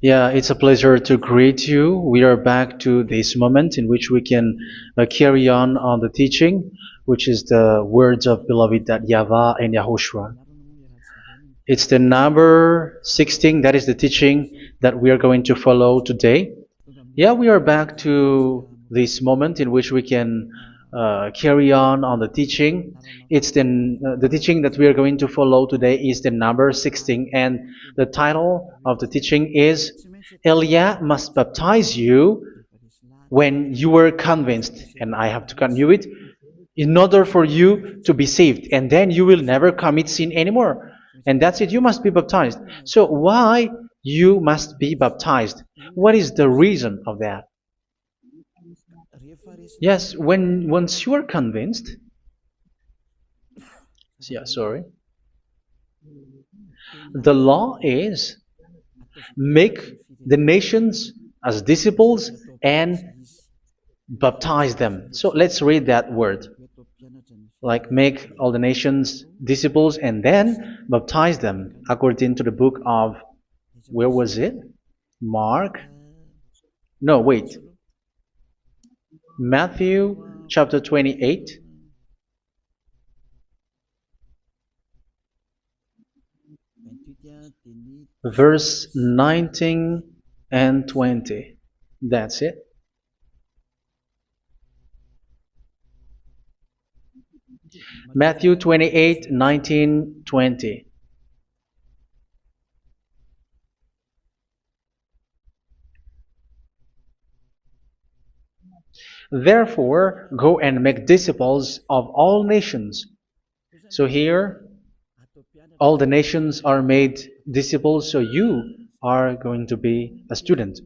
Yeah, it's a pleasure to greet you. We are back to this moment in which we can carry on the teaching, which is the words of beloved that YAHVAH and YAHOSHUA. It's the number 16, that is the teaching that we are going to follow today. Yeah, we are back to this moment in which we can carry on the teaching. It's the teaching that we are going to follow today is the number 16, and the title of the teaching is Elia must baptize you when you were convinced, and I have to continue it, in order for you to be saved, and then you will never commit sin anymore. And that's it, you must be baptized. So why you must be baptized? What is the reason of that? Yes, when once you are convinced, yeah, sorry, the law is make the nations as disciples and baptize them. So let's read that word. Like make all the nations disciples and then baptize them according to the book of, where was it? Mark? No, wait. Matthew chapter 28. Verse 19 and 20. That's it. Matthew 28, 19, 20. Therefore, go and make disciples of all nations. So here, all the nations are made disciples, so you are going to be a student.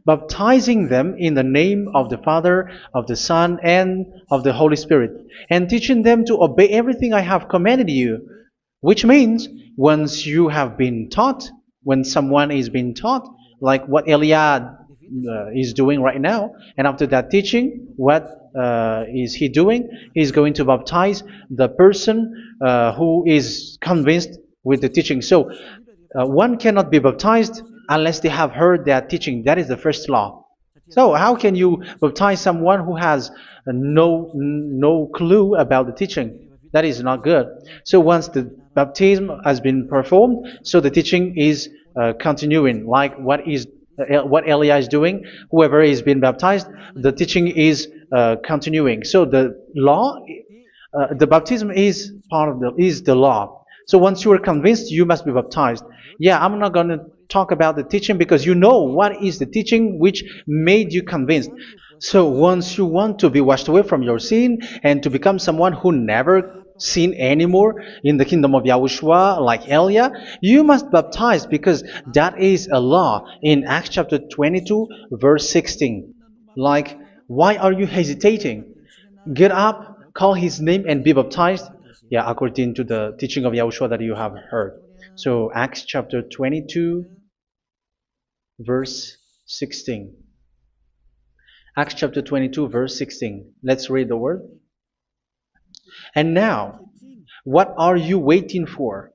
Baptizing them in the name of the Father, of the Son, and of the Holy Spirit, and teaching them to obey everything I have commanded you. Which means, once you have been taught, when someone is being taught, like what Elia is doing right now, and after that teaching, what is he doing? He's going to baptize the person who is convinced with the teaching. So one cannot be baptized unless they have heard that teaching. That is the first law. So how can you baptize someone who has no clue about the teaching? That is not good. So once the baptism has been performed, so the teaching is continuing. Like what Elia is doing, whoever is being baptized, the teaching is continuing. So the law, the baptism is part of the law. So once you are convinced, you must be baptized. Yeah, I'm not going to talk about the teaching because you know what is the teaching which made you convinced. So once you want to be washed away from your sin and to become someone who never sin anymore in the kingdom of YAHOSHUA, like Elia, you must baptize because that is a law in Acts chapter 22, verse 16. Like, why are you hesitating? Get up, call his name, and be baptized. Yeah, according to the teaching of YAHOSHUA that you have heard. So Acts chapter 22, verse 16. Acts chapter 22, verse 16. Let's read the word. And now, what are you waiting for?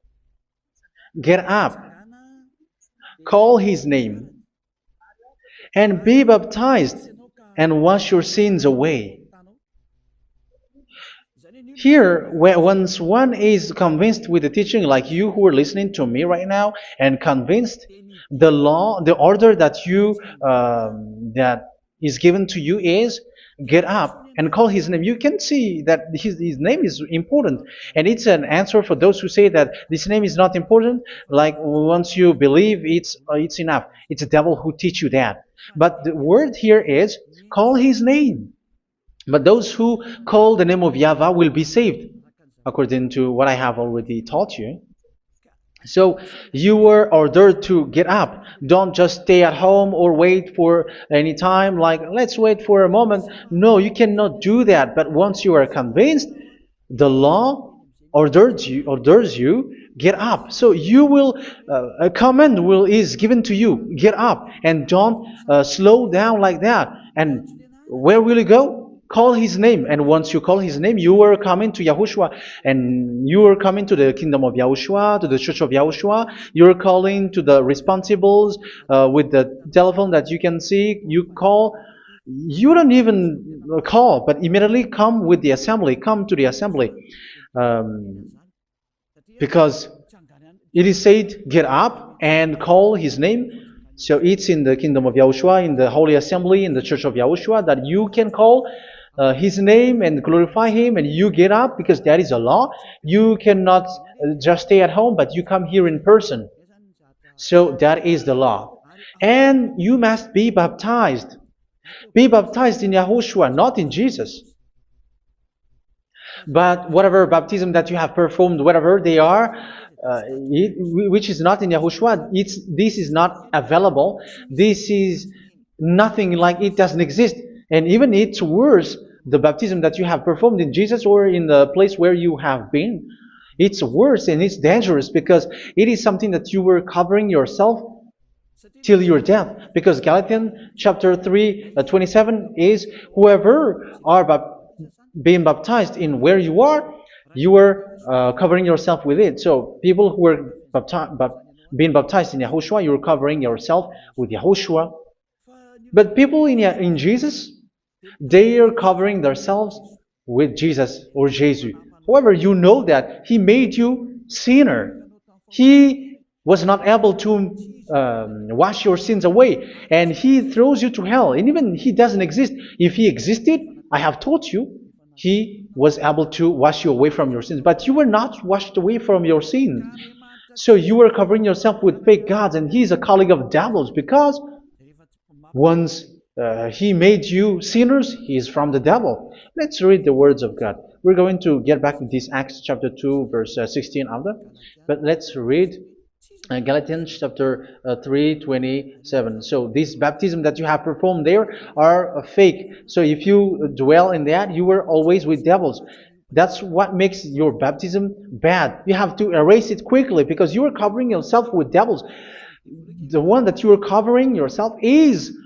Get up, call his name, and be baptized, and wash your sins away. Here, once one is convinced with the teaching, like you who are listening to me right now, and convinced, the law, the order that that is given to you is get up and call his name. You can see that his name is important, and it's an answer for those who say that this name is not important. Like once you believe, it's enough. It's the devil who teach you that. But the word here is call his name. But those who call the name of YAHVAH will be saved, according to what I have already taught you. So you were ordered to get up. Don't just stay at home or wait for any time, like let's wait for a moment. No, you cannot do that. But once you are convinced, the law orders you get up. So you will a command is given to you, get up, and don't slow down like that. And where will you go? call his name. And once you call his name, you are coming to Yahushua. And you are coming to the kingdom of Yahushua, to the church of Yahushua. You're calling to the responsibles with the telephone that you can see. You call. You don't even call, but immediately come with the assembly. Come to the assembly. Um, because it is said, get up and call his name. So it's in the kingdom of Yahushua, in the holy assembly, in the church of Yahushua, that you can call his name and glorify him, and you get up, because that is a law. You cannot just stay at home, but you come here in person. So that is the law. And you must be baptized. Be baptized in Yahushua, not in Jesus. But whatever baptism that you have performed, whatever they are, which is not in Yahushua, this is not available. This is nothing, like it doesn't exist. And even it's worse, the baptism that you have performed in Jesus or in the place where you have been. It's worse and it's dangerous, because it is something that you were covering yourself till your death. Because Galatians chapter 3, 27 is, whoever are being baptized in where you are covering yourself with it. So people who were being baptized in Yahushua, you're covering yourself with Yahushua. But people in Jesus, they are covering themselves with Jesus or Jesus. However, you know that He made you sinner. He was not able to wash your sins away, and He throws you to hell. And even He doesn't exist. If He existed, I have taught you, He was able to wash you away from your sins. But you were not washed away from your sins. So you were covering yourself with fake gods, and He is a colleague of devils, because once He made you sinners, He is from the devil. Let's read the words of God. We're going to get back to this Acts chapter 2, verse 16 after. But let's read Galatians chapter 3, 27. So this baptism that you have performed there are fake. So if you dwell in that, you were always with devils. That's what makes your baptism bad. You have to erase it quickly, because you are covering yourself with devils. The one that you are covering yourself is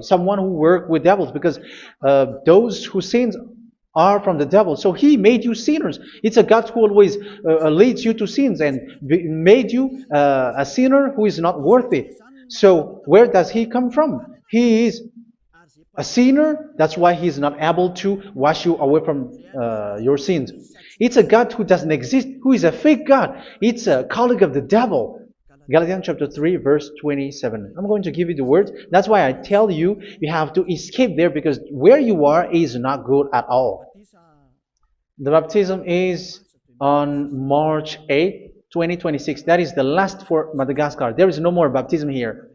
someone who works with devils, because those who sin are from the devil. So He made you sinners. It's a God who always leads you to sins, and made you a sinner who is not worthy. So where does He come from? He is a sinner. That's why He is not able to wash you away from your sins. It's a God who doesn't exist, who is a fake God. It's a colleague of the devil. Galatians chapter 3, verse 27. I'm going to give you the words. That's why I tell you, you have to escape there, because where you are is not good at all. The baptism is on March 8, 2026. That is the last for Madagascar. There is no more baptism here.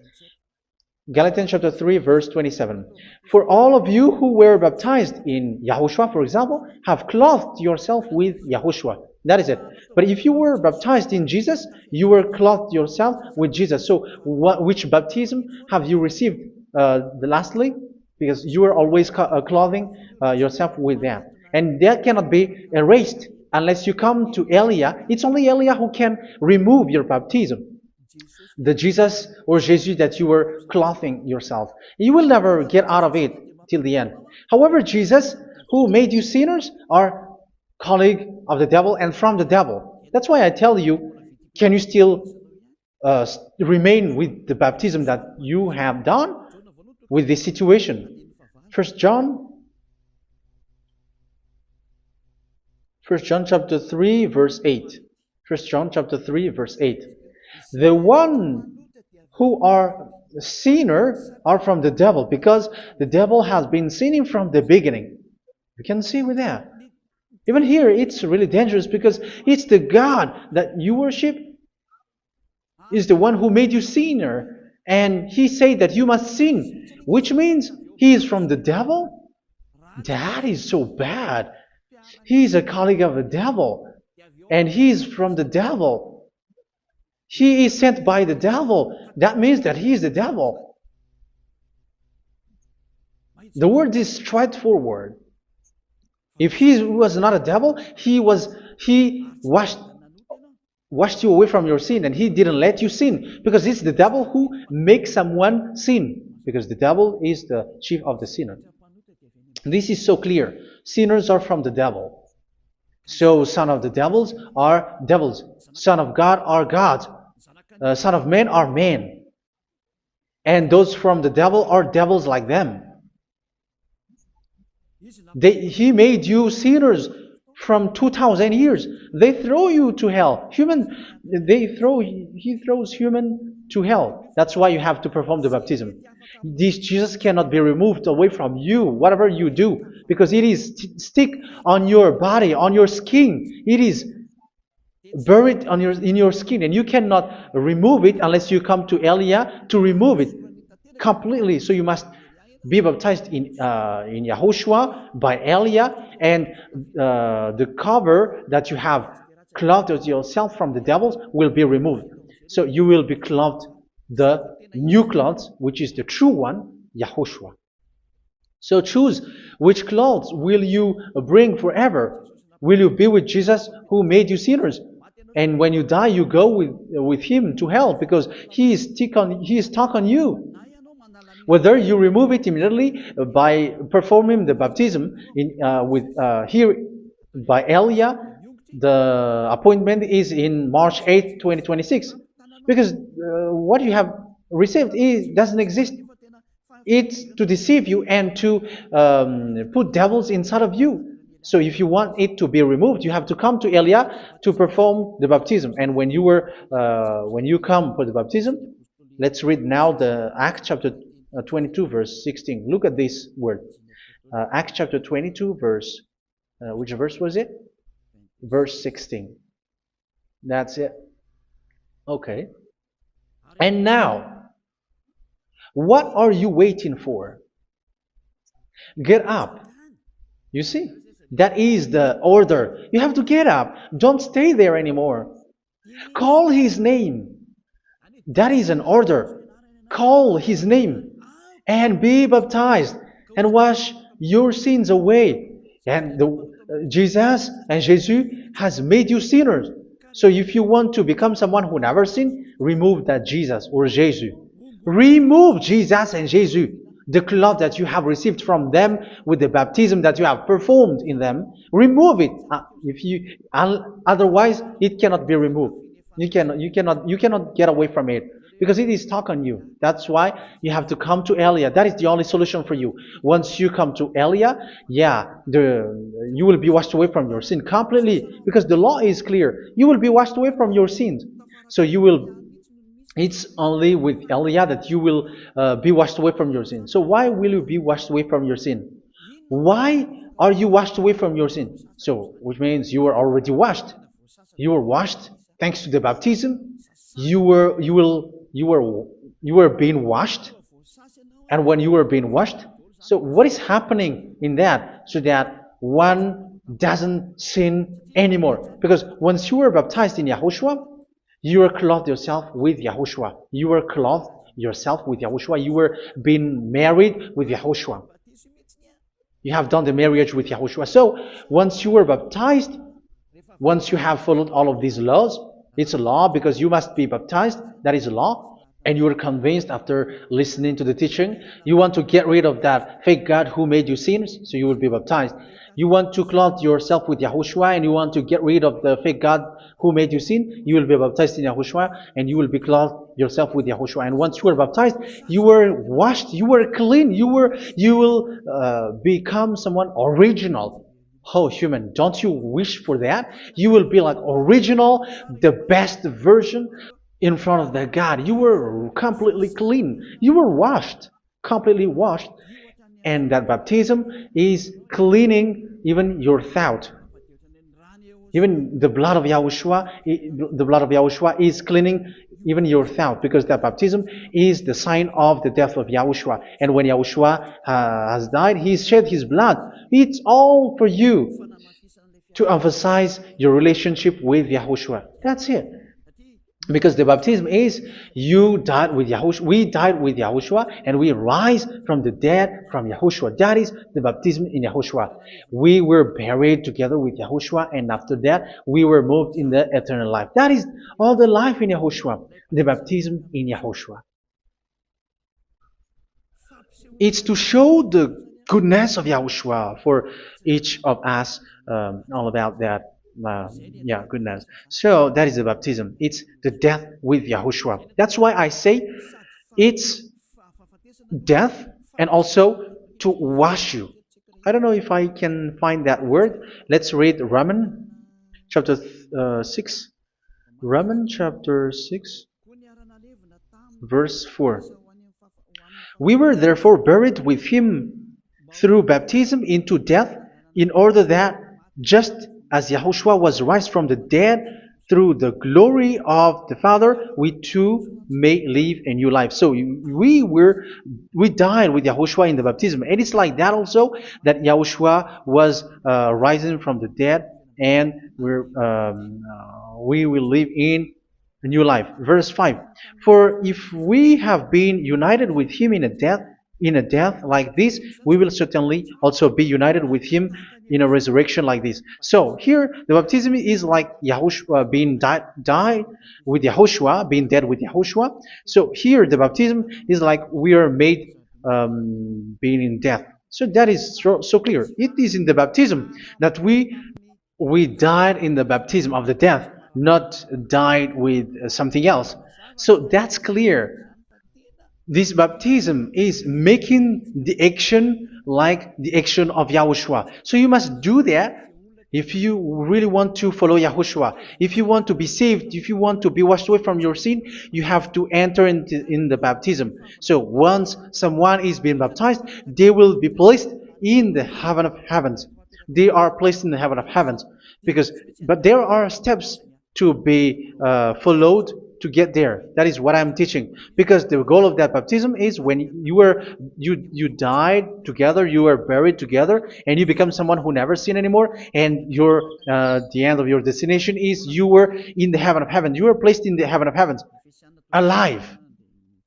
Galatians chapter 3, verse 27. For all of you who were baptized in Yahushua, for example, have clothed yourself with Yahushua. That is it. But if you were baptized in Jesus, you were clothed yourself with Jesus. So which baptism have you received lastly? Because you are always clothing yourself with that. And that cannot be erased unless you come to Eliah. It's only Eliah who can remove your baptism. The Jesus or Jesus that you were clothing yourself. You will never get out of it till the end. However, Jesus, who made you sinners, are colleague of the devil and from the devil. That's why I tell you, can you still remain with the baptism that you have done with this situation? First John chapter 3, verse 8. First John chapter 3, verse 8. The one who are sinner are from the devil, because the devil has been sinning from the beginning. You can see with that. Even here, it's really dangerous, because it's the God that you worship is the one who made you sinner, and He said that you must sin, which means He is from the devil. That is so bad. He is a colleague of the devil, and He is from the devil. He is sent by the devil. That means that He is the devil. The word is straightforward. If He was not a devil, He washed you away from your sin, and He didn't let you sin, because it's the devil who makes someone sin, because the devil is the chief of the sinner. This is so clear. Sinners are from the devil. So son of the devils are devils. Son of God are gods. Son of men are men. And those from the devil are devils like them. He made you sinners from 2,000 years. They throw you to hell. He throws human to hell. That's why you have to perform the baptism. This Jesus cannot be removed away from you, whatever you do, because it is stick on your body, on your skin. It is buried in your skin, and you cannot remove it unless you come to Elia to remove it completely. So you must be baptized in YAHOSHUA by Elia, and the cover that you have clothed yourself from the devils will be removed. So you will be clothed the new clothes, which is the true one, YAHOSHUA. So choose which clothes will you bring forever. Will you be with Jesus who made you sinners? And when you die, you go with him to hell because he is stuck on you. Whether you remove it immediately by performing the baptism here by Elia, the appointment is in March 8, 2026. Because what you have received doesn't exist. It's to deceive you and to put devils inside of you. So if you want it to be removed, you have to come to Elia to perform the baptism. And when you come for the baptism, let's read now the Acts chapter 22 verse 16. Look at this word. Acts chapter 22 verse, which verse was it? Verse 16. That's it. Okay. And now, what are you waiting for? Get up. You see, that is the order. You have to get up. Don't stay there anymore. Call his name. That is an order. Call his name and be baptized and wash your sins away. And Jesus has made you sinners. So if you want to become someone who never sinned, remove that Jesus or Jesus. Remove Jesus and Jesus, the cloth that you have received from them with the baptism that you have performed in them. Remove it. Otherwise, it cannot be removed. You cannot get away from it because it is stuck on you. That's why you have to come to Elia. That is the only solution for you. Once you come to Elia, you will be washed away from your sin completely because the law is clear. You will be washed away from your sins. So it's only with Elia that you will be washed away from your sin. So why will you be washed away from your sin? Why are you washed away from your sin? So, which means you were already washed. You were washed thanks to the baptism. You were being washed. And when you were being washed, so what is happening in that? So that one doesn't sin anymore. Because once you were baptized in YAHOSHUA, you were clothed yourself with YAHOSHUA. You were clothed yourself with YAHOSHUA. You were being married with YAHOSHUA. You have done the marriage with YAHOSHUA. So once you were baptized, once you have followed all of these laws, it's a law because you must be baptized. That is a law. And you are convinced after listening to the teaching, you want to get rid of that fake God who made you sinners, so you will be baptized. You want to clothe yourself with YAHOSHUA and you want to get rid of the fake God who made you sin, you will be baptized in YAHOSHUA and you will be clothed yourself with YAHOSHUA. And once you are baptized, you were washed, you were clean, you will become someone original. Oh, human, don't you wish for that? You will be like original, the best version in front of the God. You were completely clean. You were washed, completely washed. And that baptism is cleaning even your thought. Even the blood of YAHOSHUA is cleaning even your thought, because that baptism is the sign of the death of YAHOSHUA. And when YAHOSHUA has died, he shed his blood. It's all for you to emphasize your relationship with YAHOSHUA. That's it. Because the baptism is you died with YAHOSHUA, we died with YAHOSHUA, and we rise from the dead from YAHOSHUA. That is the baptism in YAHOSHUA. We were buried together with YAHOSHUA, and after that we were moved in the eternal life. That is all the life in YAHOSHUA, the baptism in YAHOSHUA. It's to show the goodness of Yahushua for each of us, all about that. Yeah, goodness. So that is the baptism. It's the death with Yahushua. That's why I say it's death and also to wash you. I don't know if I can find that word. Let's read Romans chapter 6. Romans chapter 6, verse 4. We were therefore buried with him through baptism into death, in order that, just as Yahushua was raised from the dead through the glory of the Father, we too may live a new life. So we died with Yahushua in the baptism, and it's like that also that Yahushua was rising from the dead, and we will live in a new life. Verse 5. For if we have been united with him in a death like this, we will certainly also be united with him in a resurrection like this. So here the baptism is like Yahushua being died with Yahushua, being dead with Yahushua. So here the baptism is like we are made being in death. So that is so clear. It is in the baptism that we died in the baptism of the death, not died with something else. So that's clear. This baptism is making the action like the action of Yahushua. So you must do that if you really want to follow Yahushua. If you want to be saved, if you want to be washed away from your sin, you have to enter in the baptism. So once someone is being baptized, they will be placed in the heaven of heavens. They are placed in the heaven of heavens, but there are steps to be followed to get there. That is what I'm teaching, because the goal of that baptism is when you died together, you were buried together, and you become someone who never sin anymore, and your the end of your destination is you were in the heaven of heaven. You were placed in the heaven of heavens, alive.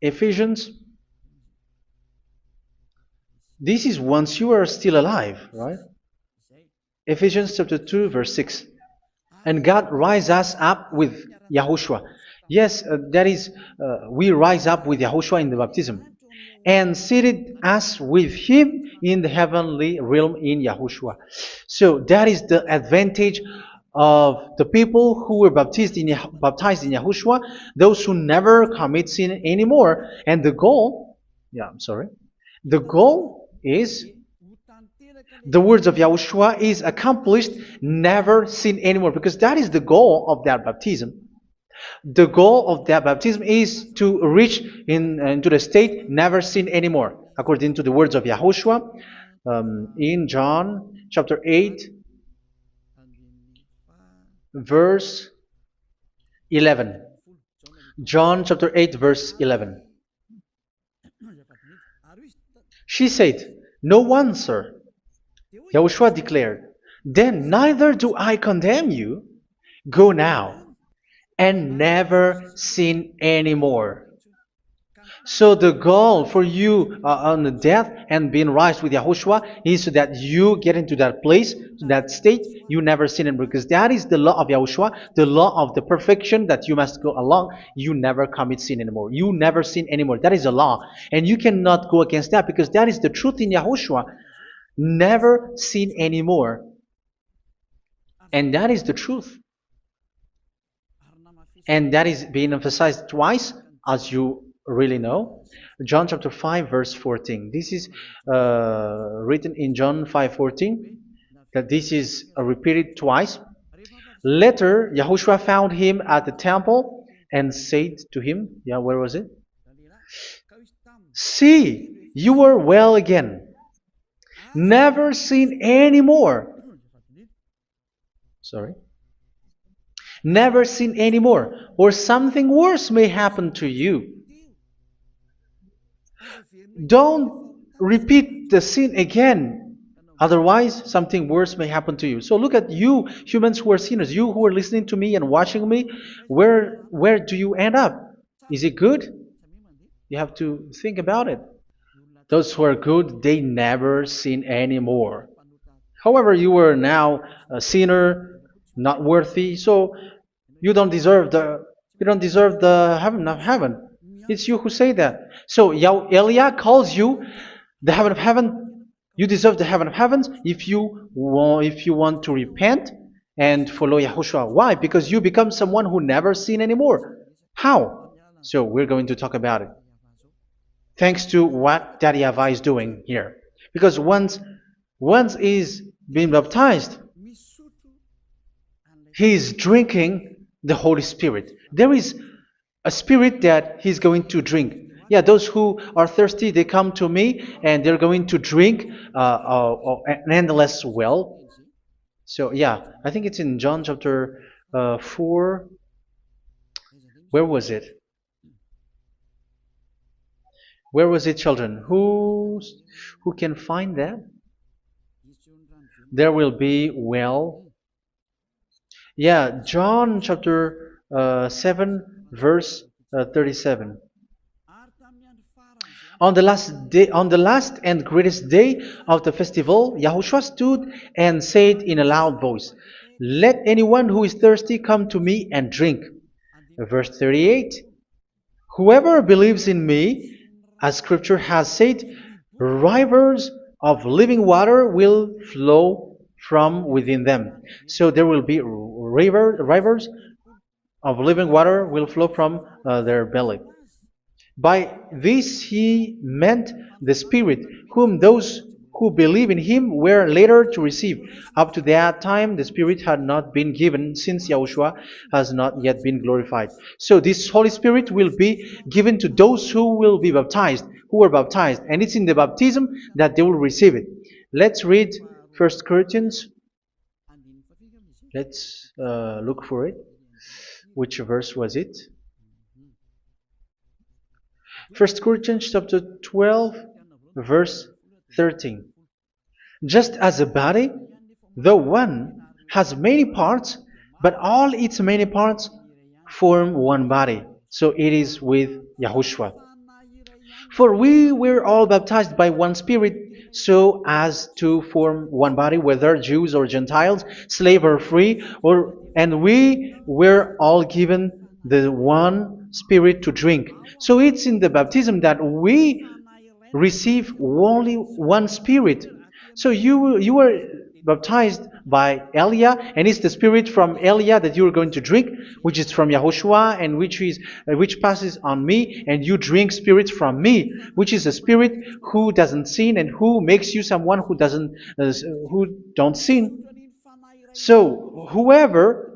Ephesians. This is once you are still alive, right? Ephesians chapter 2, verse 6. And God rise us up with Yahushua. Yes, that is, we rise up with Yahushua in the baptism. And seated us with him in the heavenly realm in Yahushua. So that is the advantage of the people who were baptized in Yahushua, those who never commit sin anymore. And the goal, the goal is the words of Yahushua is accomplished, never sin anymore, because that is the goal of that baptism. The goal of that baptism is to reach into the state never sin anymore, according to the words of Yahushua in John chapter 8, verse 11. John chapter 8, verse 11. She said, "No one, sir." Yahushua declared, "Then neither do I condemn you. Go now and never sin anymore." So the goal for you on the death and being raised with Yahushua is so that you get into that place, to that state, you never sin anymore. Because that is the law of Yahushua, the law of the perfection that you must go along. You never commit sin anymore. You never sin anymore. That is a law. And you cannot go against that, because that is the truth in Yahushua. Never sin anymore. And that is the truth. And that is being emphasized twice, as you really know. John chapter 5, verse 14. This is written in John 5:14, that this is repeated twice. Later, Yahushua found him at the temple and said to him, where was it? "See, you are well again. Never sin anymore." Never sin anymore, or something worse may happen to you. Don't repeat the sin again. Otherwise, something worse may happen to you. So look at you, humans who are sinners, you who are listening to me and watching me. Where do you end up? Is it good? You have to think about it. Those who are good, they never sin anymore. However, you are now a sinner, not worthy, so you don't deserve the heaven of heaven. It's you who say that. So Eliah calls you the heaven of heaven You deserve the heaven of heavens if you want to repent and follow Yahushua. Why? Because you become someone who never sin anymore. How? So we're going to talk about it. Thanks to what Daddy YAHVAH is doing here. Because once is being baptized, he is drinking the Holy Spirit. There is a spirit that he's going to drink. Yeah, those who are thirsty, they come to me and they're going to drink an endless well. So yeah, I think it's in John chapter 4. Where was it? Where was it, children? Who can find that? There will be well. Yeah, John chapter 7, verse 37. On the last day, on the last and greatest day of the festival, Yahushua stood and said in a loud voice, "Let anyone who is thirsty come to me and drink." Verse 38. Whoever believes in me, as Scripture has said, rivers of living water will flow from within them. So there will be rivers of living water will flow from their belly. By this he meant the Spirit, whom those who believe in him were later to receive. Up to that time, the Spirit had not been given, since Yahushua has not yet been glorified. So this Holy Spirit will be given to those who will be baptized, who were baptized. And it's in the baptism that they will receive it. Let's read 1 Corinthians. Let's look for it. Which verse was it? 1 Corinthians chapter 12, verse 13. Just as a body, though one, has many parts, but all its many parts form one body. So it is with Yahushua. For we were all baptized by one Spirit, so as to form one body, whether Jews or Gentiles, slave or free, and we were all given the one Spirit to drink. So it's in the baptism that we receive only one Spirit. So you were baptized by Elia, and it's the Spirit from Elia that you are going to drink, which is from Yahushua, and which passes on me, and you drink Spirit from me, which is a Spirit who doesn't sin and who makes you someone who don't sin. So whoever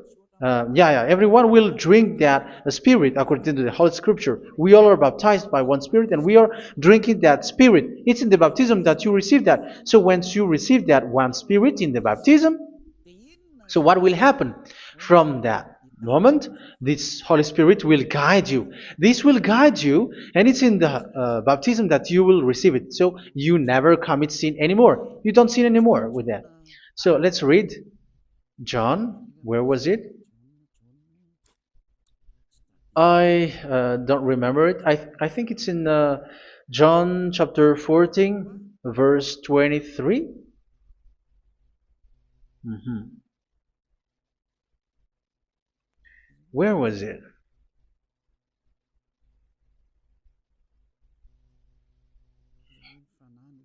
everyone will drink that Spirit according to the Holy Scripture. We all are baptized by one Spirit, and we are drinking that Spirit. It's in the baptism that you receive that. So once you receive that one Spirit in the baptism, so what will happen? From that moment, this Holy Spirit will guide you. This will guide you, and it's in the baptism that you will receive it. So you never commit sin anymore. You don't sin anymore with that. So let's read John. Where was it? I don't remember it. I think it's in John chapter 14, verse 23. Where was it?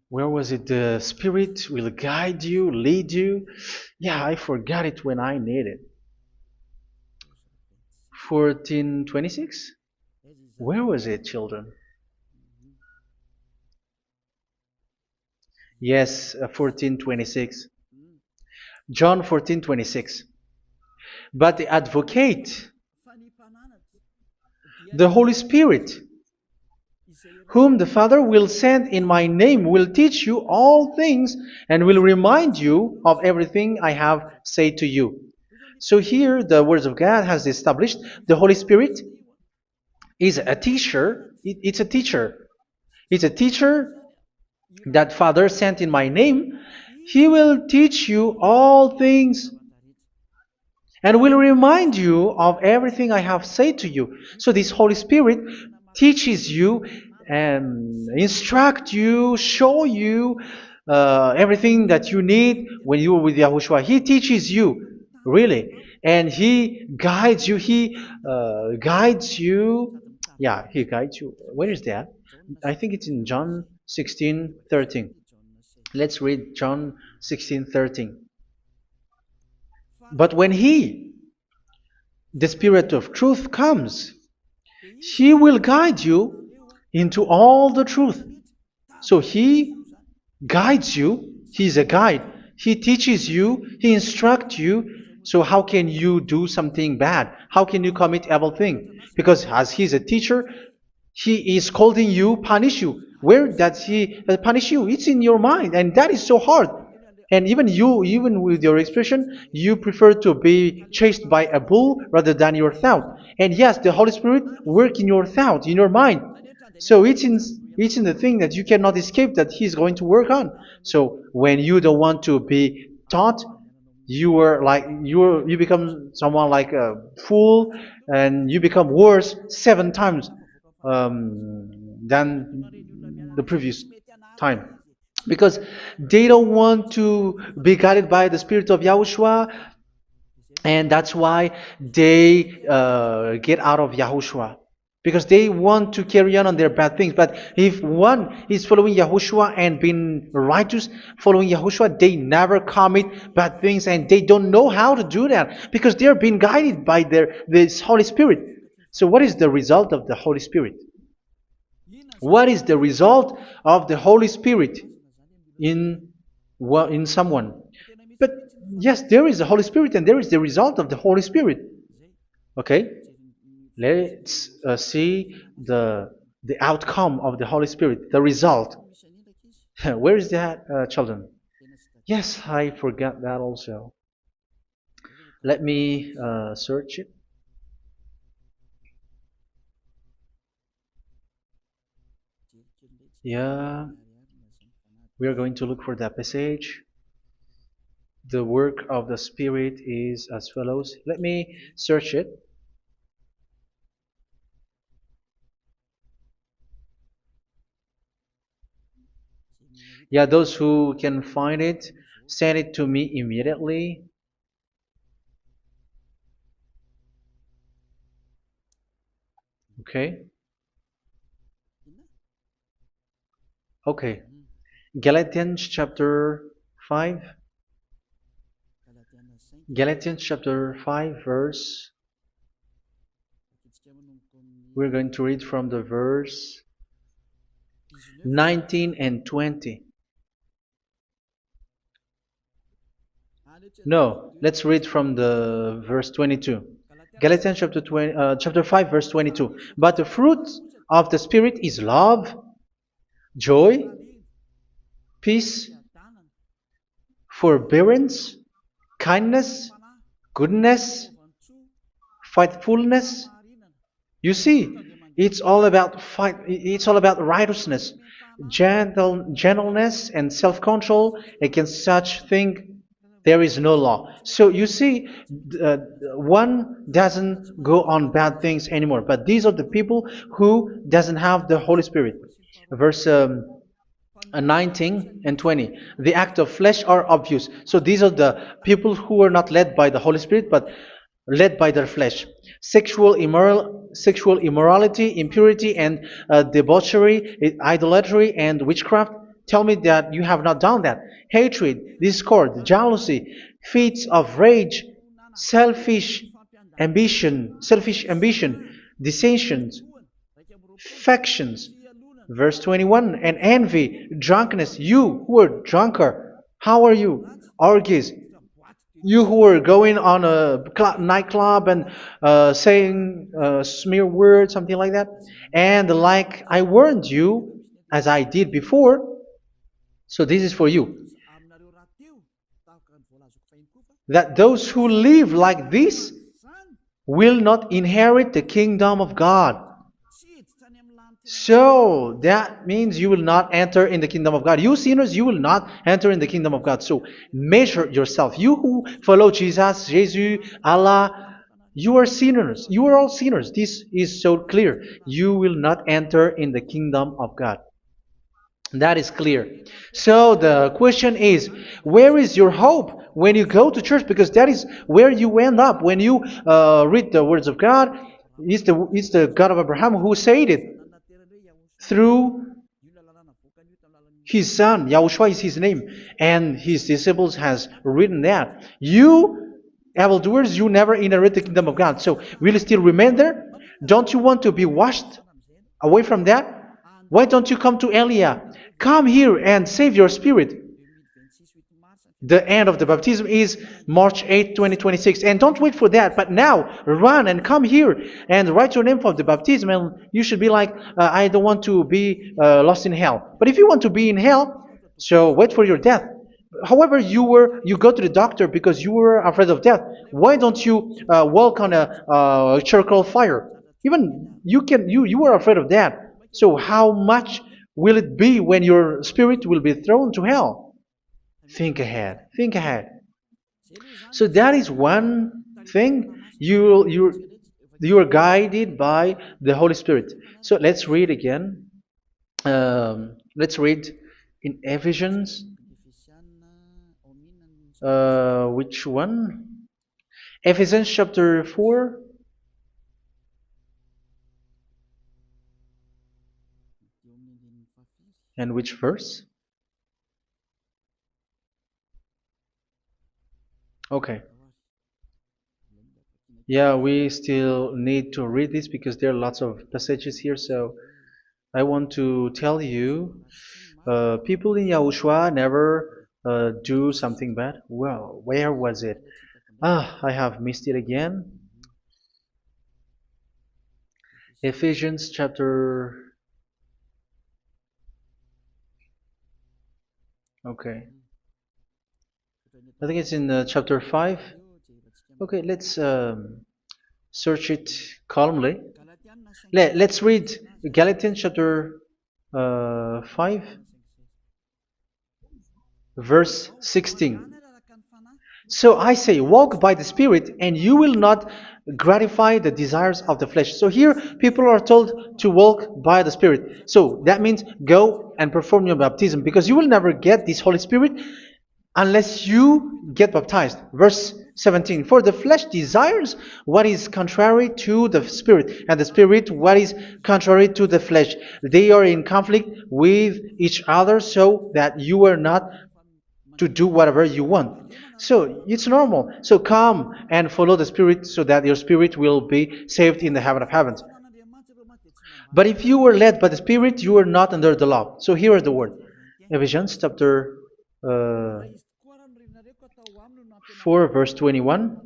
Where was it? The Spirit will guide you, lead you. Yeah, I forgot it when I need it. 14:26? Where was it, children? Yes, 14:26. John 14:26. But the advocate, the Holy Spirit, whom the Father will send in my name, will teach you all things and will remind you of everything I have said to you. So here the words of God has established the Holy Spirit is a teacher. It's a teacher. It's a teacher that Father sent in my name. He will teach you all things and will remind you of everything I have said to you. So this Holy Spirit teaches you and instruct you, show you everything that you need when you are with Yahushua. He teaches you, really. And He guides you. He guides you. Yeah, He guides you. Where is that? I think it's in John 16:13. Let's read John 16:13. But when He, the Spirit of truth, comes, He will guide you into all the truth. So He guides you. He's a guide. He teaches you. He instructs you. So how can you do something bad? How can you commit evil thing? Because as He's a teacher, He is scolding you, punish you. Where does He punish you? It's in your mind, and that is so hard. And even you, even with your expression, you prefer to be chased by a bull rather than your thought. And yes, the Holy Spirit work in your thought, in your mind. So it's in the thing that you cannot escape that He's going to work on. So when you don't want to be taught, you become someone like a fool, and you become worse 7 times than the previous time, because they don't want to be guided by the Spirit of Yahushua, and that's why they get out of Yahushua, because they want to carry on their bad things. But if one is following Yahushua and being righteous, following Yahushua, they never commit bad things, and they don't know how to do that because they're being guided by this Holy Spirit. So what is the result of the Holy Spirit? What is the result of the Holy Spirit in in someone? But yes, there is the Holy Spirit, and there is the result of the Holy Spirit. Okay, let's see the outcome of the Holy Spirit, the result. Where is that, children? Yes, I forgot that also. Let me search it. Yeah, we are going to look for that passage. The work of the Spirit is as follows. Let me search it. Yeah, those who can find it, send it to me immediately. Okay. Okay. Galatians chapter 5. Galatians chapter 5 verse. We're going to read from the verse 19 and 20. No, let's read from the verse 22. Galatians chapter 5 verse 22. But the fruit of the Spirit is love, joy, peace, forbearance, kindness, goodness, faithfulness. You see, it's all about righteousness, gentleness, and self-control. Against such thing there is no law. So you see, one doesn't go on bad things anymore. But these are the people who doesn't have the Holy Spirit. Verse 19 and 20. The act of flesh are obvious. So these are the people who are not led by the Holy Spirit, but led by their flesh. Sexual immorality, impurity, and debauchery, idolatry, and witchcraft. Tell me that you have not done that. Hatred, discord, jealousy, fits of rage, selfish ambition, dissensions, factions. Verse 21, and envy, drunkenness. You who are drunkard, how are you? Orgies. You who are going on a nightclub and saying smear words, something like that. And like I warned you, as I did before, so this is for you, that those who live like this will not inherit the kingdom of God. So that means you will not enter in the kingdom of God. You sinners, you will not enter in the kingdom of God. So measure yourself. You who follow Jesus, Allah, you are sinners. You are all sinners. This is so clear. You will not enter in the kingdom of God. That is clear. So the question is, where is your hope when you go to church? Because that is where you end up. When you read the words of God, it's the God of Abraham who said it. Through His son, Yahushua is his name, and his disciples has written that. You, evildoers, you never inherit the kingdom of God. So will you still remain there? Don't you want to be washed away from that? Why don't you come to Elia? Come here and save your spirit. The end of the baptism is March 8th, 2026. And don't wait for that, but now run and come here and write your name for the baptism. And you should be like, I don't want to be lost in hell. But if you want to be in hell, so wait for your death. However, you go to the doctor because you were afraid of death. Why don't you walk on a charcoal fire? Even you were afraid of that. So how much will it be when your spirit will be thrown to hell? Think ahead. Think ahead. So that is one thing. You are guided by the Holy Spirit. So let's read again. Let's read in Ephesians. Which one? Ephesians chapter 4. And which verse? Okay. Yeah, we still need to read this because there are lots of passages here. So I want to tell you, people in Yahushua never do something bad. Well, where was it? I have missed it again. Ephesians chapter. Okay. I think it's in chapter 5. Okay, let's search it calmly. Let's read Galatians chapter 5, verse 16. So I say, walk by the Spirit, and you will not gratify the desires of the flesh. So here, people are told to walk by the Spirit. So that means go and perform your baptism, because you will never get this Holy Spirit unless you get baptized. Verse 17. For the flesh desires what is contrary to the Spirit, and the Spirit what is contrary to the flesh. They are in conflict with each other, so that you are not to do whatever you want. So it's normal. So come and follow the Spirit so that your spirit will be saved in the heaven of heavens. But if you were led by the Spirit, you are not under the law. So here is the word. Ephesians chapter 4 verse 21.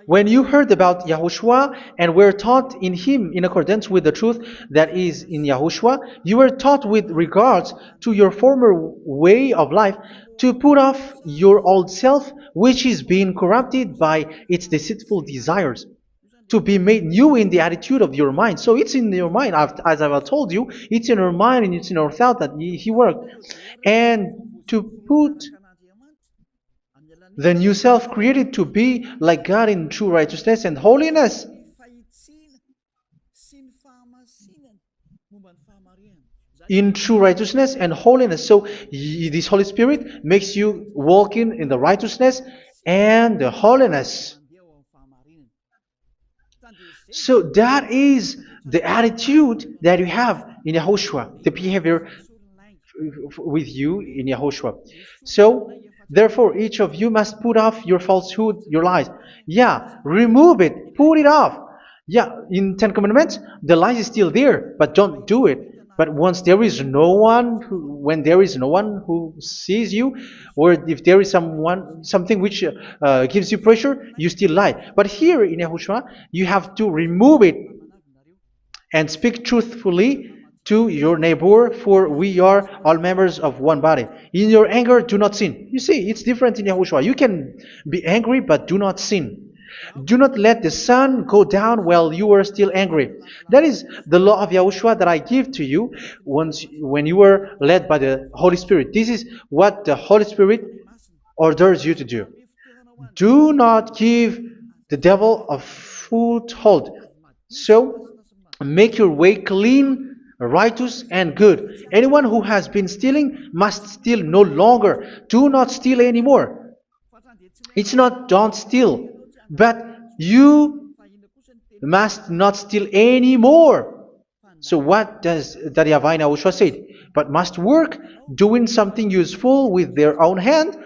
When you heard about Yahushua and were taught in him in accordance with the truth that is in Yahushua, you were taught with regards to your former way of life to put off your old self, which is being corrupted by its deceitful desires, to be made new in the attitude of your mind. So it's in your mind, as I've told you, it's in your mind and it's in your thought that he worked. And to put the new self created to be like God in true righteousness and holiness. In true righteousness and holiness. So this Holy Spirit makes you walk in the righteousness and the holiness. So that is the attitude that you have in Yahushua, the behavior with you in Yahushua. So therefore, each of you must put off your falsehood, your lies. Yeah, remove it, put it off. Yeah, in Ten Commandments, the lies is still there, but don't do it. But once there is no one, when there is no one who sees you, or if there is something which gives you pressure, you still lie. But here in Yahushua, you have to remove it and speak truthfully to your neighbor, for we are all members of one body. In your anger, do not sin. You see, it's different in Yahushua. You can be angry, but do not sin. Do not let the sun go down while you are still angry. That is the law of Yahushua that I give to you when you were led by the Holy Spirit. This is what the Holy Spirit orders you to do. Do not give the devil a foothold. So, make your way clean, righteous, and good. Anyone who has been stealing must steal no longer. Do not steal anymore. It's not don't steal, but you must not steal anymore. So what does Daddy Yahweh YAHOSHUA say? But must work doing something useful with their own hand,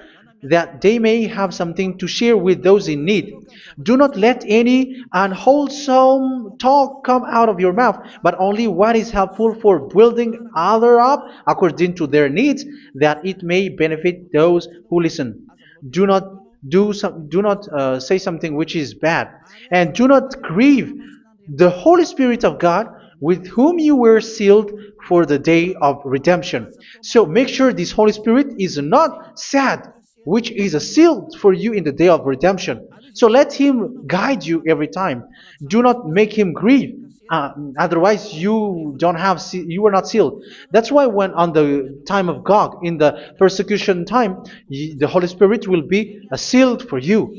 that they may have something to share with those in need. Do not let any unwholesome talk come out of your mouth, but only what is helpful for building others up according to their needs, that it may benefit those who listen. Do not do not say something which is bad, and do not grieve the Holy Spirit of God, with whom you were sealed for the day of redemption. So make sure this Holy Spirit is not sad, which is a seal for you in the day of redemption. So let Him guide you every time. Do not make Him grieve. Otherwise, you were not sealed. That's why when on the time of God, in the persecution time, the Holy Spirit will be a sealed for you.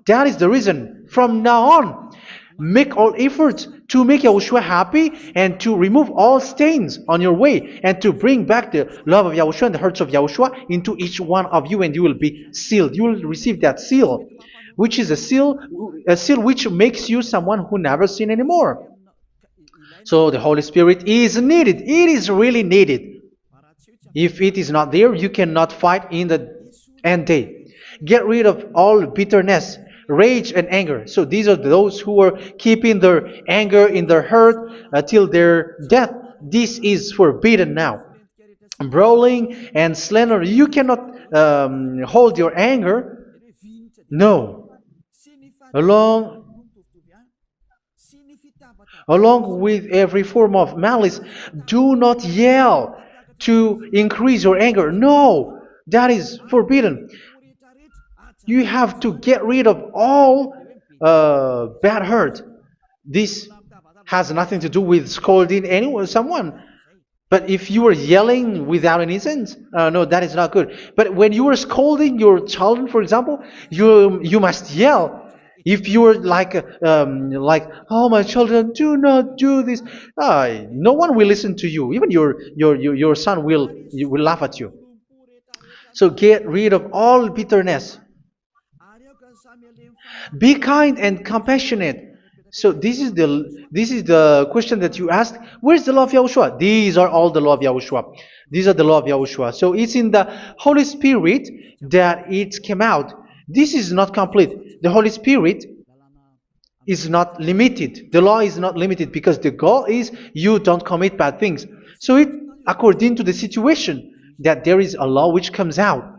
That is the reason. From now on, make all efforts to make Yahushua happy and to remove all stains on your way and to bring back the love of Yahushua and the hearts of Yahushua into each one of you, and you will be sealed. You will receive that seal, which is a seal which makes you someone who never sin anymore. So the Holy Spirit is needed. It is really needed. If it is not there, you cannot fight in the end day. Get rid of all bitterness, rage, and anger. So these are those who are keeping their anger in their heart till their death. This is forbidden now. Brawling and slander. You cannot hold your anger. No. Along Along with every form of malice, do not yell to increase your anger. No, that is forbidden. You have to get rid of all bad hurt. This has nothing to do with scolding anyone, someone. But if you are yelling without any sense, no, that is not good. But when you are scolding your children, for example, you must yell. If you are like, oh my children, do not do this, no one will listen to you. Even your son will laugh at you. So get rid of all bitterness. Be kind and compassionate. So this is the question that you asked. Where's the law of Yahushua? These are all the law of Yahushua. These are the law of Yahushua. So it's in the Holy Spirit that it came out. This is not complete. The Holy Spirit is not limited. The law is not limited because the goal is you don't commit bad things. So it according to the situation that there is a law which comes out,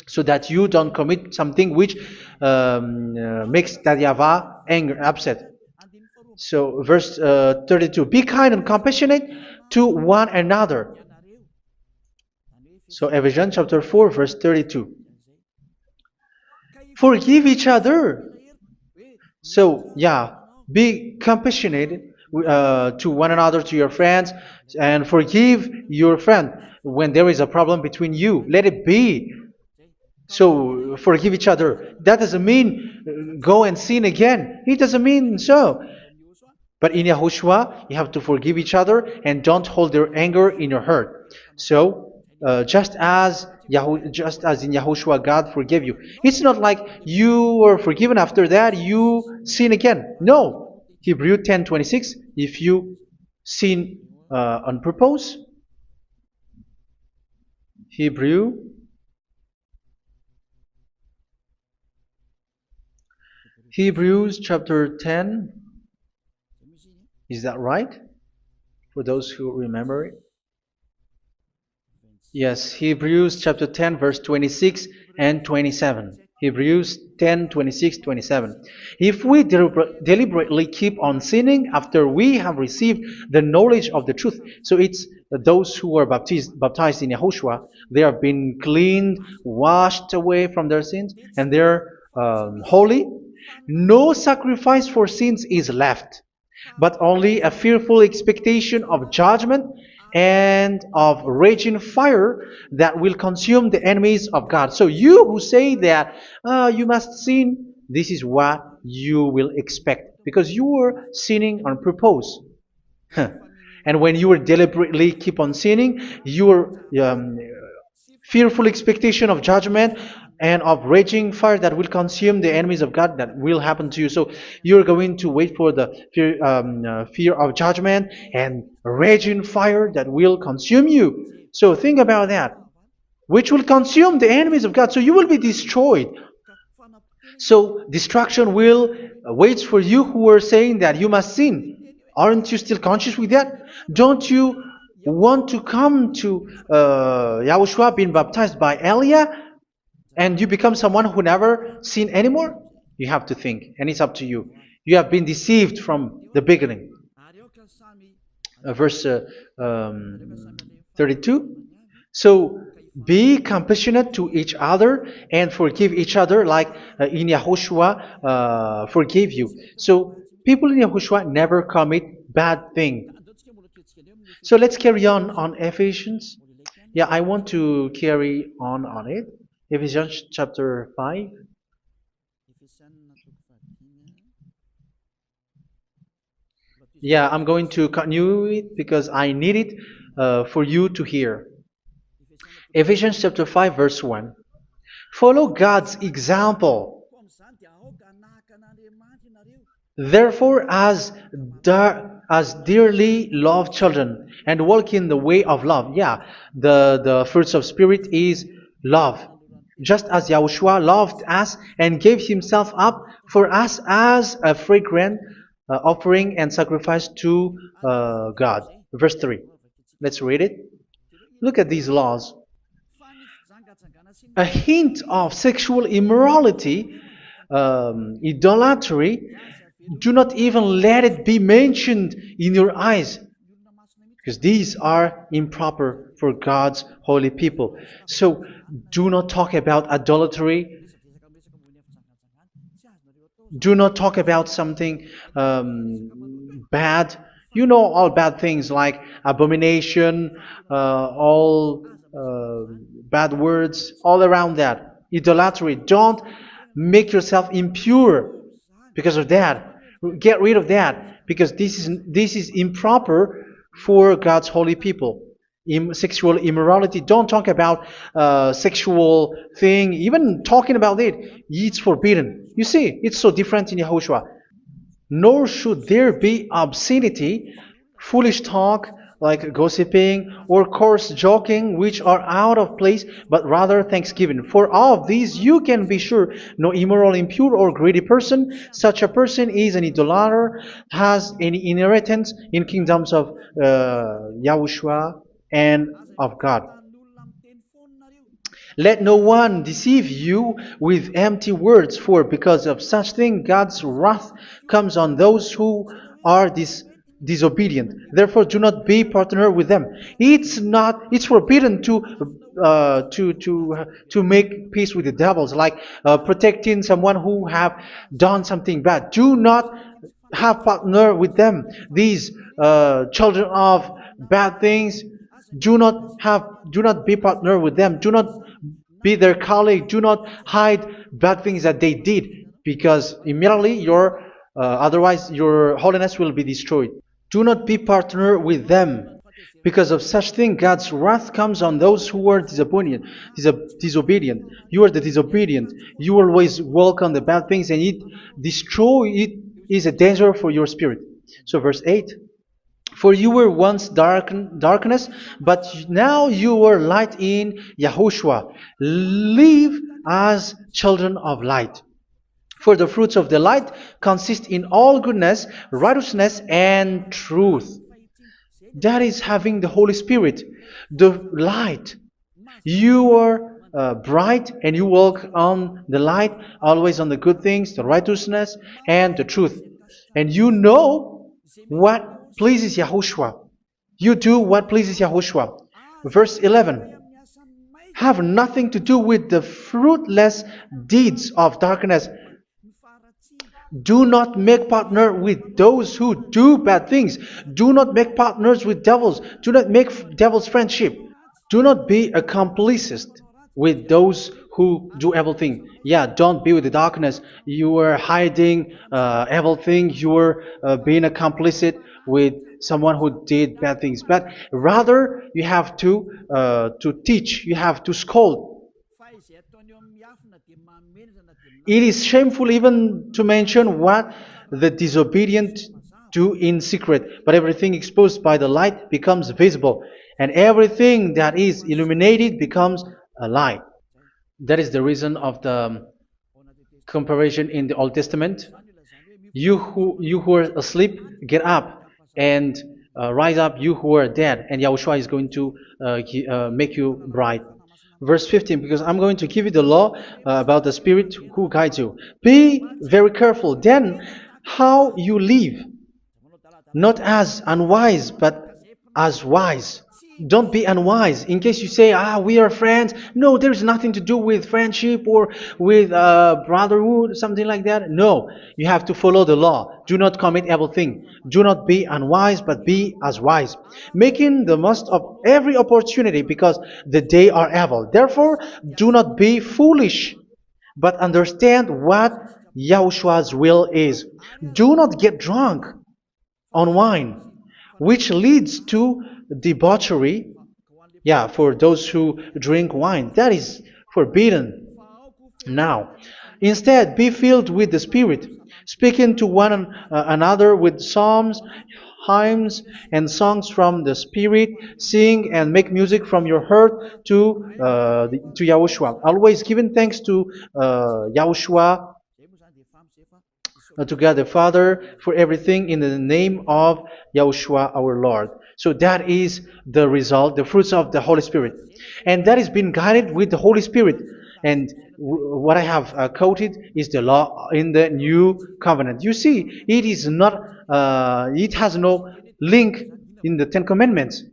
so that you don't commit something which makes that YAHVAH anger, upset. So verse 32, be kind and compassionate to one another. So Ephesians chapter 4 verse 32. Forgive each other. So yeah, be compassionate to one another, to your friends, and forgive your friend when there is a problem between you. Let it be. So forgive each other. That doesn't mean go and sin again. It doesn't mean so. But in Yahushua, you have to forgive each other and don't hold their anger in your heart. So just as in Yahushua, God forgave you. It's not like you were forgiven after that you sin again. No. Hebrew 10:26. If you sin on purpose, Hebrews chapter 10. Is that right? For those who remember it? Yes, Hebrews chapter 10 verse 26 and 27. Hebrews 10, 26, 27. If we deliberately keep on sinning after we have received the knowledge of the truth, so it's those who are baptized in Yahushua, they have been cleaned, washed away from their sins, and they're holy. No sacrifice for sins is left, but only a fearful expectation of judgment and of raging fire that will consume the enemies of God. So you who say that you must sin, this is what you will expect, because you are sinning on purpose. And when you deliberately keep on sinning, you are fearful expectation of judgment and of raging fire that will consume the enemies of God that will happen to you. So you're going to wait for the fear of judgment and raging fire that will consume you. So think about that, which will consume the enemies of God. So you will be destroyed. So destruction will wait for you who are saying that you must sin. Aren't you still conscious with that? Don't you want to come to Yahushua being baptized by Elia and you become someone who never sin anymore? You have to think, and it's up to you. You have been deceived from the beginning. Verse 32. So be compassionate to each other and forgive each other like in Yahushua forgave you. So people in Yahushua never commit bad thing. So let's carry on Ephesians. Yeah, I want to carry on it. Ephesians chapter 5. Yeah, I'm going to continue it because I need it for you to hear. Ephesians chapter 5 verse 1. Follow God's example. Therefore, as dearly loved children, and walk in the way of love. Yeah, the fruits of spirit is love. Just as Yahushua loved us and gave himself up for us as a fragrant offering and sacrifice to God. Verse 3. Let's read it. Look at these laws. A hint of sexual immorality, idolatry, do not even let it be mentioned in your eyes, because these are improper for God's holy people. So do not talk about idolatry. Do not talk about something bad. You know all bad things like abomination, all bad words, all around that. Idolatry. Don't make yourself impure because of that. Get rid of that because this is improper for God's holy people. Sexual immorality. Don't talk about sexual thing. Even talking about it's forbidden. You see, it's so different in Yahushua. Nor should there be obscenity, foolish talk like gossiping or coarse joking, which are out of place, but rather thanksgiving. For of these you can be sure: no immoral, impure, or greedy person, such a person is an idolater, has any inheritance in kingdoms of Yahushua and of God. Let no one deceive you with empty words, for because of such thing God's wrath comes on those who are disobedient. Therefore, do not be partner with them. It's forbidden to make peace with the devils, like protecting someone who have done something bad. Do not have partner with them. These children of bad things. Do not be partner with them. Do not be their colleague. Do not hide bad things that they did, because immediately otherwise your holiness will be destroyed. Do not be partner with them. Because of such thing, God's wrath comes on those who are disobedient. You are the disobedient. You always walk on the bad things, and it is a danger for your spirit. So verse 8. For you were once darkness, but now you are light in Yahushua. Live as children of light. For the fruits of the light consist in all goodness, righteousness, and truth. That is having the Holy Spirit, the light. You are bright and you walk on the light, always on the good things, the righteousness, and the truth. And you know what pleases Yahushua. You do what pleases Yahushua. Verse 11. Have nothing to do with the fruitless deeds of darkness. Do not make partner with those who do bad things. Do not make partners with devils. Do not make devil's friendship. Do not be accomplices with those who do evil things. Yeah, don't be with the darkness. You are hiding evil things. You are being a complicit with someone who did bad things, but rather you have to teach, you have to scold. It is shameful even to mention what the disobedient do in secret, but everything exposed by the light becomes visible, and everything that is illuminated becomes a light. That is the reason of the comparison in the Old Testament. You who are asleep, get up and rise up, you who are dead, and Yahushua is going to make you bright. Verse 15, because I'm going to give you the law about the Spirit who guides you. Be very careful then how you live, not as unwise, but as wise. Don't be unwise. In case you say, we are friends. No, there's nothing to do with friendship or with brotherhood, something like that. No, you have to follow the law. Do not commit evil thing. Do not be unwise, but be as wise, making the most of every opportunity, because the day are evil. Therefore, do not be foolish, but understand what Yahushua's will is. Do not get drunk on wine, which leads to debauchery. Yeah, for those who drink wine, that is forbidden now. Instead, be filled with the Spirit, speaking to one another with psalms, hymns, and songs from the Spirit. Sing and make music from your heart to Yahushua. Always giving thanks to Yahushua, to God the Father, for everything in the name of Yahushua our Lord. So that is the result, the fruits of the Holy Spirit. And that is being guided with the Holy Spirit. And what I have quoted is the law in the new covenant. You see, it is not, it has no link in the Ten Commandments.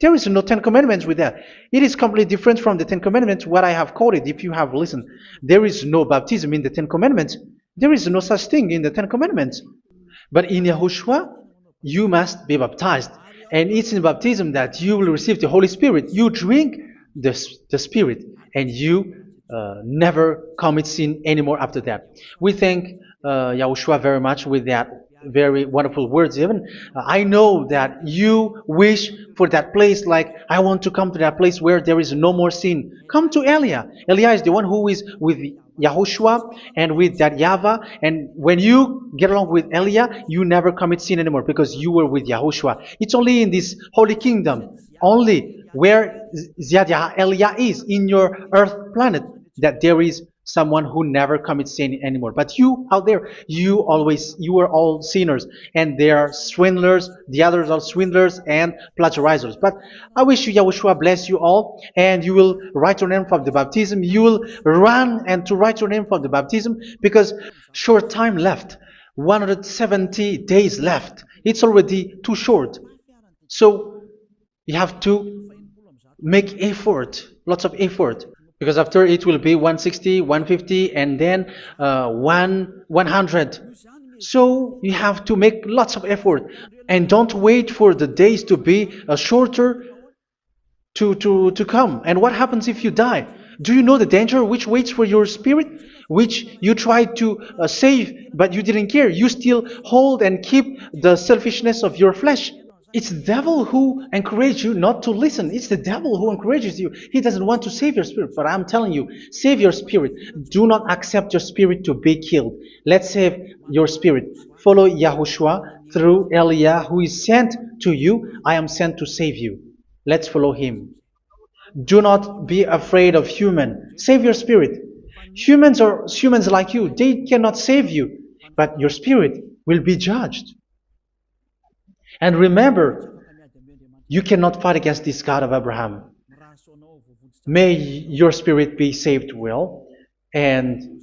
There is no Ten Commandments with that. It is completely different from the Ten Commandments, what I have quoted, if you have listened. There is no baptism in the Ten Commandments. There is no such thing in the Ten Commandments. But in Yahushua, you must be baptized. And it's in baptism that you will receive the Holy Spirit. You drink the Spirit, and you never commit sin anymore after that. We thank Yahushua very much with that very wonderful words. Even I know that you wish for that place, like I want to come to that place where there is no more sin. Come to Elia. Elia is the one who is with Yahushua and with that YAHVAH, and when you get along with Elia, you never commit sin anymore because you were with Yahushua. It's only in this holy kingdom, only where Ziad Elia is, in your earth planet, that there is someone who never commits sin anymore. But you out there, you are all sinners, and they are swindlers. The others are swindlers and plagiarizers. But I wish you, Yahushua, bless you all, and you will write your name from the baptism. You will run and to write your name from the baptism, because short time left, 170 days left. It's already too short. So you have to make effort, lots of effort, because after it will be 160, 150, and then 100. So you have to make lots of effort, and don't wait for the days to be shorter to come. And what happens if you die? Do you know the danger which waits for your spirit, which you tried to save, but you didn't care? You still hold and keep the selfishness of your flesh. It's the devil who encourages you not to listen. It's the devil who encourages you. He doesn't want to save your spirit. But I'm telling you, save your spirit. Do not accept your spirit to be killed. Let's save your spirit. Follow Yahushua through Elia, who is sent to you. I am sent to save you. Let's follow him. Do not be afraid of human. Save your spirit. Humans are humans like you. They cannot save you. But your spirit will be judged. And remember, you cannot fight against this God of Abraham. May your spirit be saved well and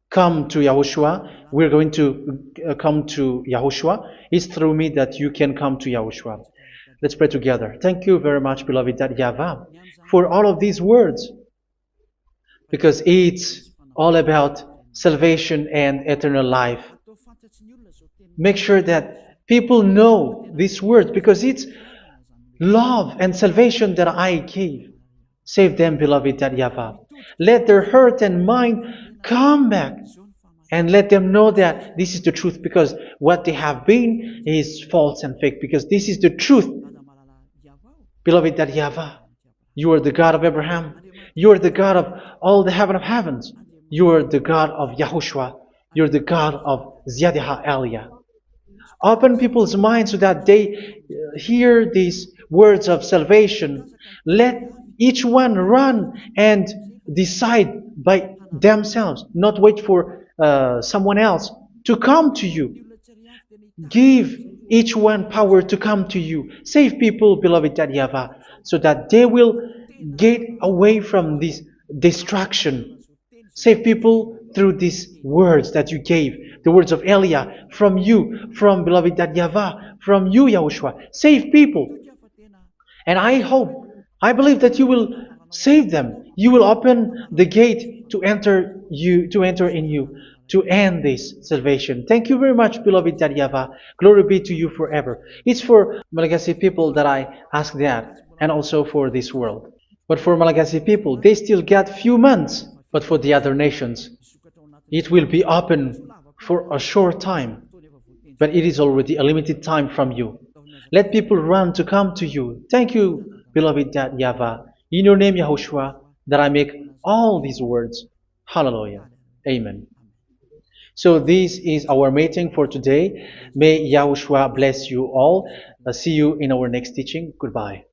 come to Yahushua. We're going to come to Yahushua. It's through me that you can come to Yahushua. Let's pray together. Thank you very much, beloved YAHVAH, for all of these words, because it's all about salvation and eternal life. Make sure that people know these words, because it's love and salvation that I gave. Save them, beloved YAHVAH. Let their heart and mind come back and let them know that this is the truth, because what they have been is false and fake, because this is the truth. Beloved, that YAHVAH, you are the God of Abraham, you are the God of all the heaven of heavens, you are the God of YAHOSHUA, you are the God of Ziyadha Aliyah. Open people's minds so that they hear these words of salvation. Let each one run and decide by themselves, not wait for someone else to come to you. Give each one power to come to you. Save people, beloved YAHVAH, so that they will get away from this distraction. Save people through these words that you gave, the words of Elia, from you, from beloved YAHVAH, from you, Yahushua. Save people. And I hope, I believe that you will save them. You will open the gate to enter in you, to end this salvation. Thank you very much, beloved YAHVAH. Glory be to you forever. It's for Malagasy people that I ask that, and also for this world. But for Malagasy people, they still get few months. But for the other nations, it will be open for a short time. But it is already a limited time from you. Let people run to come to you. Thank you, beloved YAHVAH. In your name, Yahushua, that I make all these words. Hallelujah. Amen. So this is our meeting for today. May Yahushua bless you all. See you in our next teaching. Goodbye.